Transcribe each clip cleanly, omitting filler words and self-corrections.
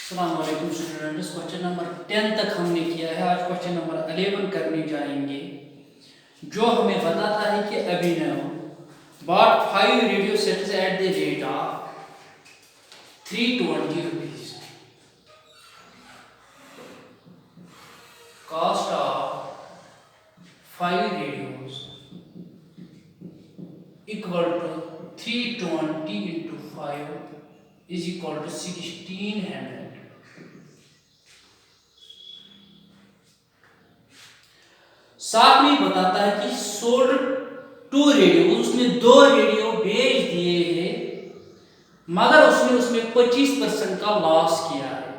अस्सलामुअलैकुम students. Question number 10 तक हमने किया है। आज क्वेश्चन नंबर 11 करने जाएंगे, जो हमें बताता है कि Abhinav bought 5 radio sets at the rate of 320 rupees. Cost of 5 radios equal to 320 into 5 is equal to 1600। साथ में बताता है कि सोल्ड 2 रेडियो, उसने 2 रेडियो बेच दिए हैं, मगर उसने उसमें 25% का लॉस किया है।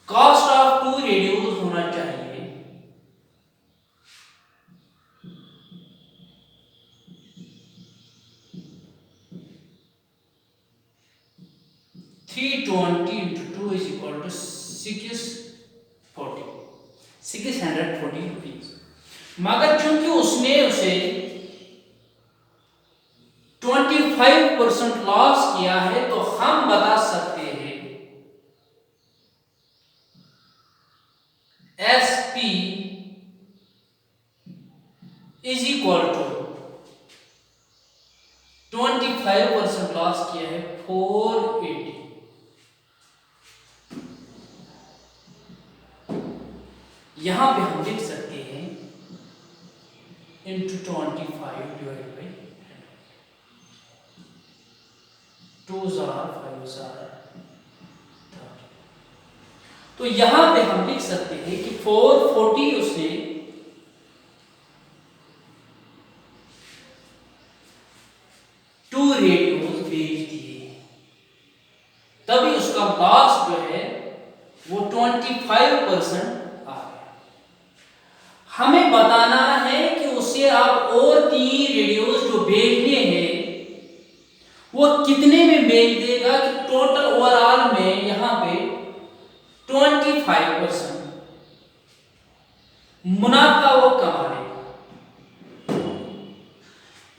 कॉस्ट ऑफ 2 रेडियोज होना चाहिए 320 into 2 is equal to 640 rupees. मगर चूंकि उसने उसे 25% लॉस किया है, तो हम बता सकते हैं SP is equal to 25% loss किया है 480। यहां पे हम लिख सकते हैं इंटू 25 डिवाइड बाई 2,5,000। तो यहां पे हम लिख सकते हैं कि 440 उसने 2 रेडियोज बेच दिए, तभी उसका लॉस जो है वो 25% आ गया। हमें बताना है कि उसे आप और 3 रेडियोज जो बेचने हैं वो कितने में बेच देगा कि टोटल ओवरऑल में यहां पे 25% मुनाफा वो कमा लेगा।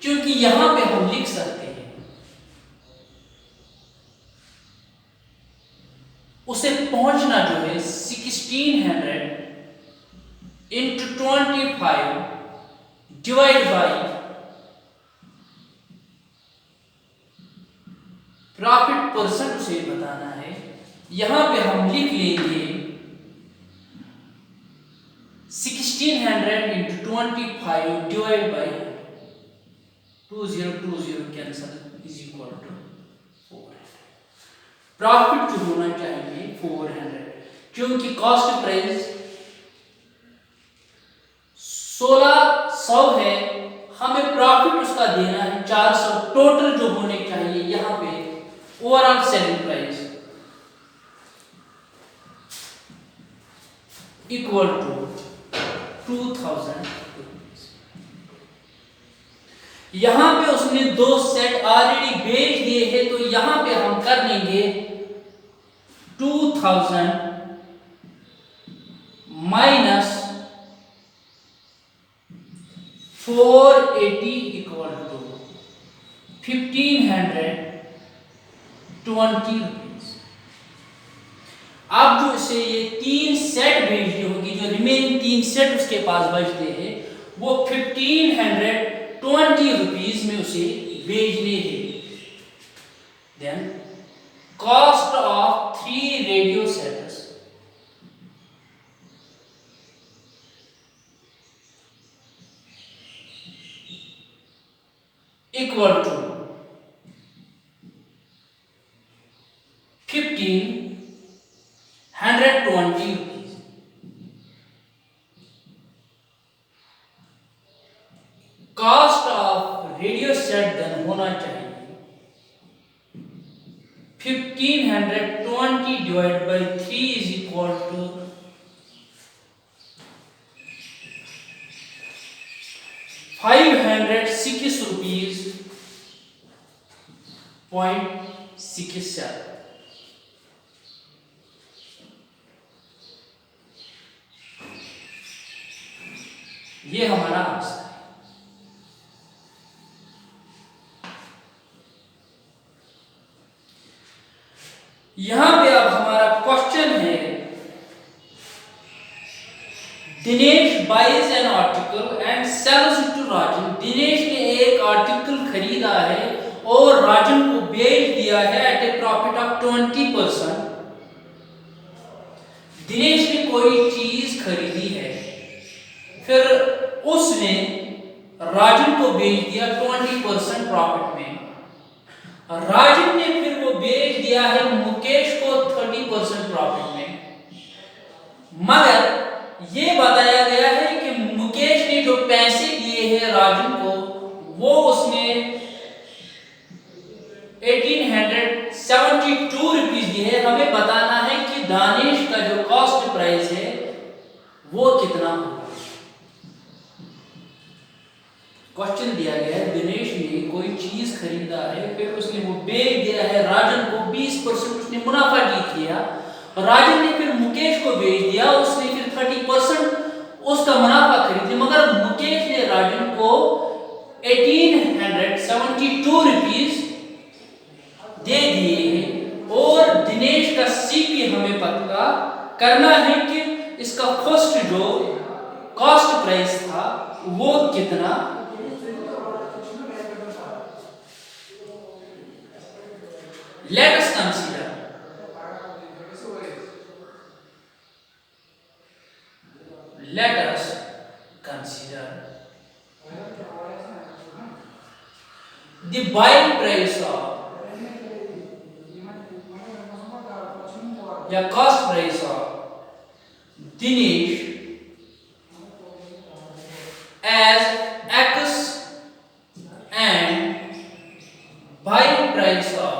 क्योंकि यहां पे हम लिख सकते हैं उसे पहुंचना जो है 1600 into 25 divide by profit percent उसे बताना है। यहां पे हम लिख लेंगे 1600 into 25 divide by 2020 cancel is equal to 400। Profit जो होना चाहिए 400, क्योंकि कॉस्ट प्राइस 1600 है, हमें प्रॉफिट उसका देना है 400। टोटल जो होने चाहिए यहां पे overall selling price equal to 2000 rupees. यहां पे उसने 2 सेट ऑलरेडी बेच दिए हैं, तो यहां पे हम कर लेंगे 2000 माइनस 480 इक्वल टू 1520 रुपीज। अब जो इसे ये 3 सेट भेजनी होगी, जो रिमेनिंग 3 सेट उसके पास बचते हैं, वो 1520 रुपीज में उसे भेजने हैं। Then cost of 3 radio sets equal to 1520 rupees. Cost of radio set then होना चाहिए 1520 divide by 3 is equal to 506 rupees .67। ये हमारा आंसर है। यहां पे अब हमारा क्वेश्चन है, Dinesh buys an article and sells it to Rajan. Dinesh ने एक आर्टिकल खरीदा है और राजन को बेच दिया है at a profit of 20%। Dinesh ने कोई चीज खरीदी है, फिर उसने राजन को बेच दिया 20% प्रॉफिट में। राजन ने फिर वो बेच दिया है मुकेश को 30% प्रॉफिट में। मगर ये बताया गया है कि मुकेश ने जो पैसे दिए हैं राजन को, वो उसने 1872 रुपीज दिए हैं। हमें बताना है कि दानिश का जो कॉस्ट प्राइस है वो कितना होगा। क्वेश्चन दिया गया है, दिनेश ने कोई चीज खरीदा है, फिर उसने वो बेच दिया है राजन को, 20% उसने मुनाफा जीत लिया। राजन ने फिर मुकेश को बेच दिया, उसने फिर 30% उसका मुनाफा खरीद लिया। मगर मुकेश ने राजन को 1872 रुपीज दे दिए हैं और दिनेश का सीपी हमें पता करना है कि इसका फर्स्ट जो कॉस्ट प्राइस था वो कितना। Let us consider the buying price of या cost price of Dinesh as X and buying price of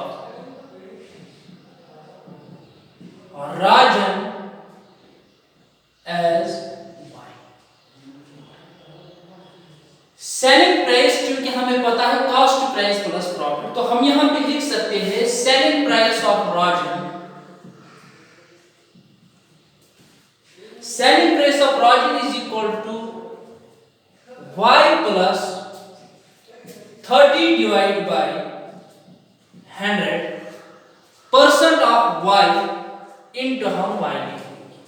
Rajan as Y। Selling price, क्योंकि हमें पता है कॉस्ट प्राइस प्लस प्रॉफिट, तो हम यहां पे लिख सकते हैं selling price of Rajan. Selling price of Rajan is equal to Y plus 30 divide by 100% of Y into हम Y लिखेंगे।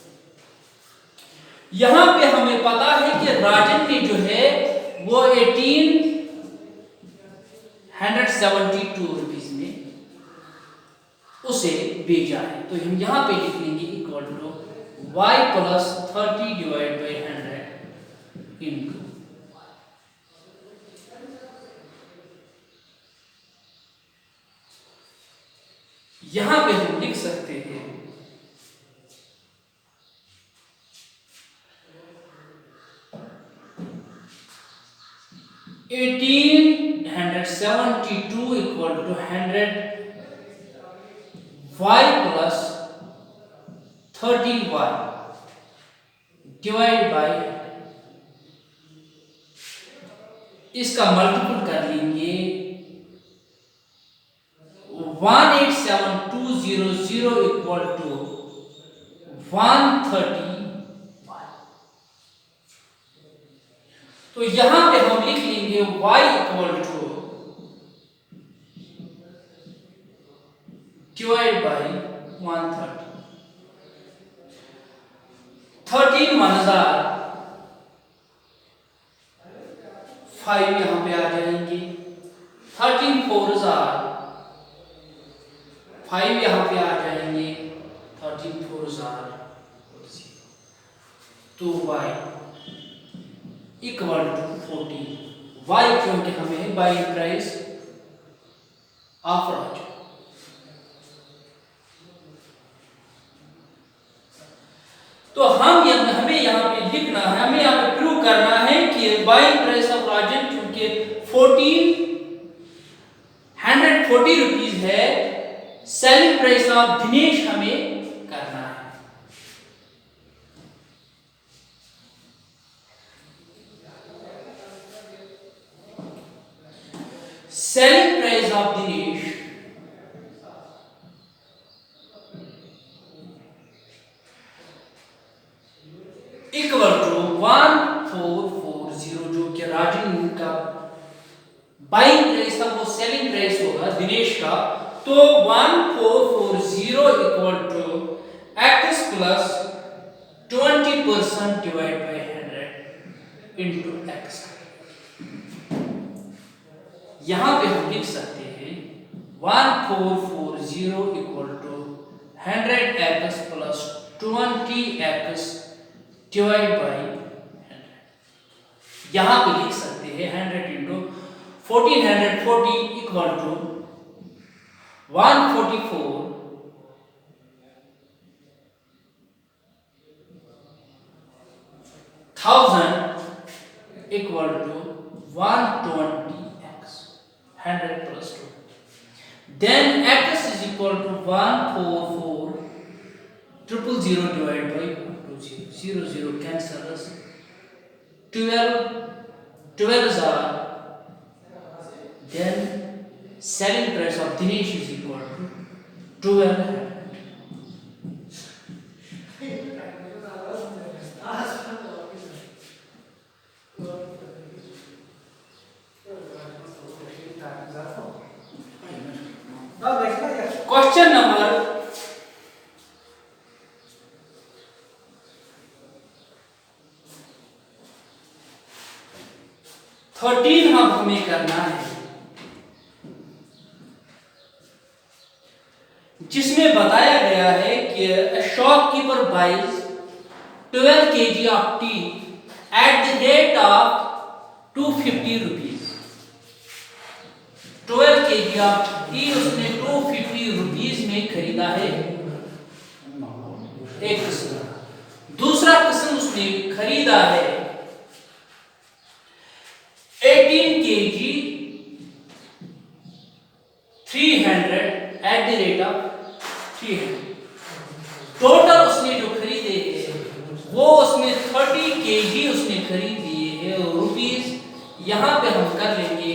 यहां पे हमें पता है कि राजन ने जो है वो 1872 रुपीज में उसे बेचा है, तो हम यहां पे लिख लेंगे equal to Y plus 30 divide by 100 into यहां पे हम लिख सकते हैं 1872 equal to 100 y plus 30y divide by, इसका मल्टीपल कर लेंगे 187200 इक्वल टू 130। तो यहां पे हम लिख लेंगे y equal to divide by 130। 13 1000 5 यहां पे आ जाएंगे, 13 4000 5 यहां पे आ जाएंगे, 13 4000 तो y इक्वल टू 40। y क्योंकि हमें बाइंग प्राइस ऑफ राजन। तो हमें यहाँ पे लिखना है, हमें यहाँ पे प्रूव करना है कि बाइंग प्राइस ऑफ राजन क्योंकि 1440 रुपीज है, सेलिंग प्राइस ऑफ दिनेश हमें करना है। Selling price of Dinesh equal to 1440, जो कि राजन का बाइंग प्राइस था वो सेलिंग प्राइस होगा दिनेश का, तो 1440 100x plus 20x divide by 100। यहाँ पे लिख सकते हैं 100 into 1440 equal to 144,000 equal to 120x 100 plus 2। Then x is equal to 144,000 divided by 120 0 cancels 12 are, then selling price of Dinesh is equal to 1200। Question number 13 अब हमें करना है, जिसमें बताया गया है कि shopkeeper buys 12 kg of tea at the rate of 250 rupees। 12 kg of tea उसने 250 rupees में खरीदा है, एक किस्म। दूसरा किस्म उसने खरीदा है 18 kg 300 at the rate of 300। Total उसने जो खरीदे हैं वो उसमें 30 kg उसने खरीद दिए हैं रुपीस। यहां पे हम कर लेंगे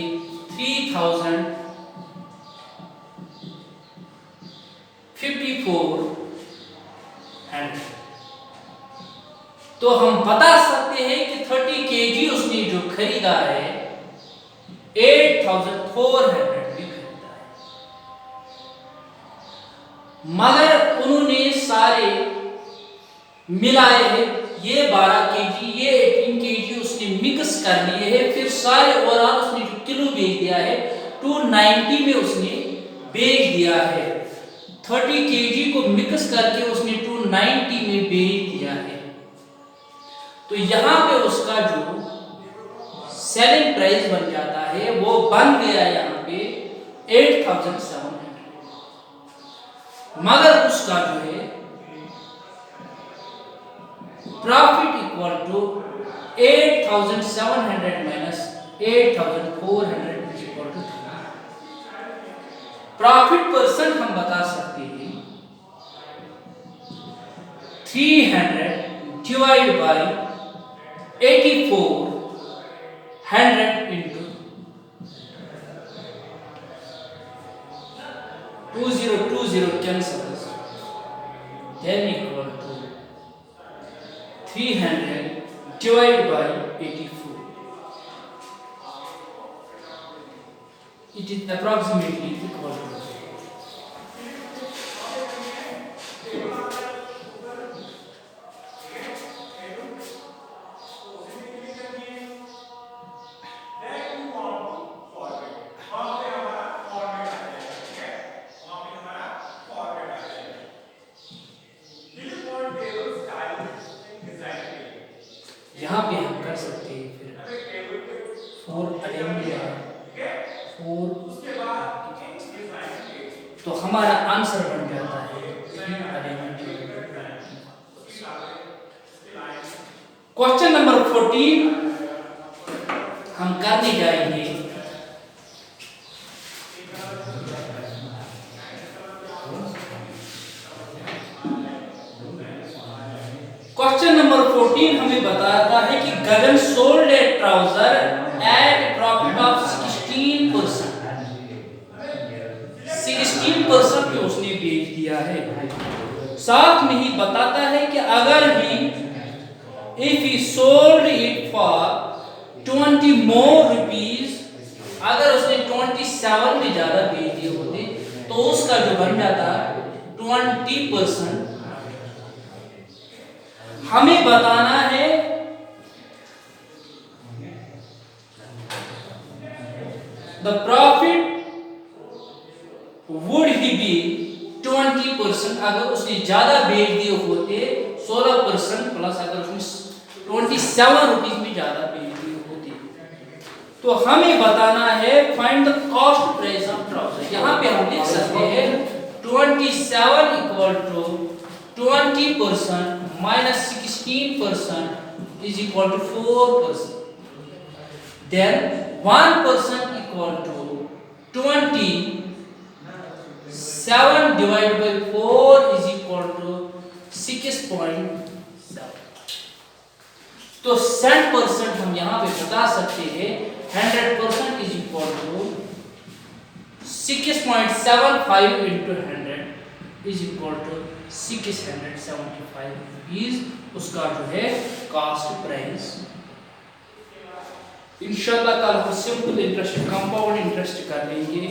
3,054। तो हम बता सकते हैं कि 30 kg उसने जो खरीदा है 8,400 में खरीदा है, मगर उन्होंने सारे मिलाए हैं, ये 12 kg ये 18 kg उसने मिक्स कर लिए हैं, फिर सारे ओवरऑल उसने जो किलो बेच दिया है 290 में उसने बेच दिया है। 30 kg को मिक्स करके उसने 290 में बेच दिया है। तो यहाँ पे उसका जो सेलिंग प्राइस बन जाता है वो बन गया यहाँ पे 8,700, मगर उसका जो है profit equal to 8,700 minus 8,400 equal to 3। Profit percent हम बता सकते हैं 300 divide by 8400 into 2020 cancels, then equal to 300 divided by 84. It is approximately equal to यहाँ पे हम कर सकते हैं फिर 4 तो हमारा आंसर बन जाता है 3 क्वेश्चन नंबर 14 हम करने जाएंगे। क्वेश्चन नंबर 14 हमें बताता है कि Gagan sold a trouser at profit of 16% पे उसने बेच दिया है। साथ में ही बताता है कि अगर he if he sold it for 20 more rupees, अगर उसने 27 में ज्यादा बेच दिए होते तो उसका जो बन जाता 20%। हमें बताना है the profit would he be 20% 20% अगर उसने ज़्यादा बेच दिए होते 16% प्लस अगर उसने 27 रुपीज़ में ज़्यादा बेच दिए होते, तो हमें बताना है find the cost price of trouser. यहाँ पे हम लिख सकते हैं 27 equal to 20% minus 16% is equal to 4%, then 1% equal to 27 divided by 4 is equal to 6.7। तो 100% हम यहाँ पे बता सकते हैं 100% is equal to 6.75 into 100 is equal to 675 rupees, उसका जो है कास्ट प्राइस। इंशाल्लाह कल हम सिंपल इंटरेस्ट कंपाउंड इंटरेस्ट कर लेंगे।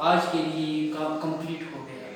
आज के लिए काम कंप्लीट हो गया।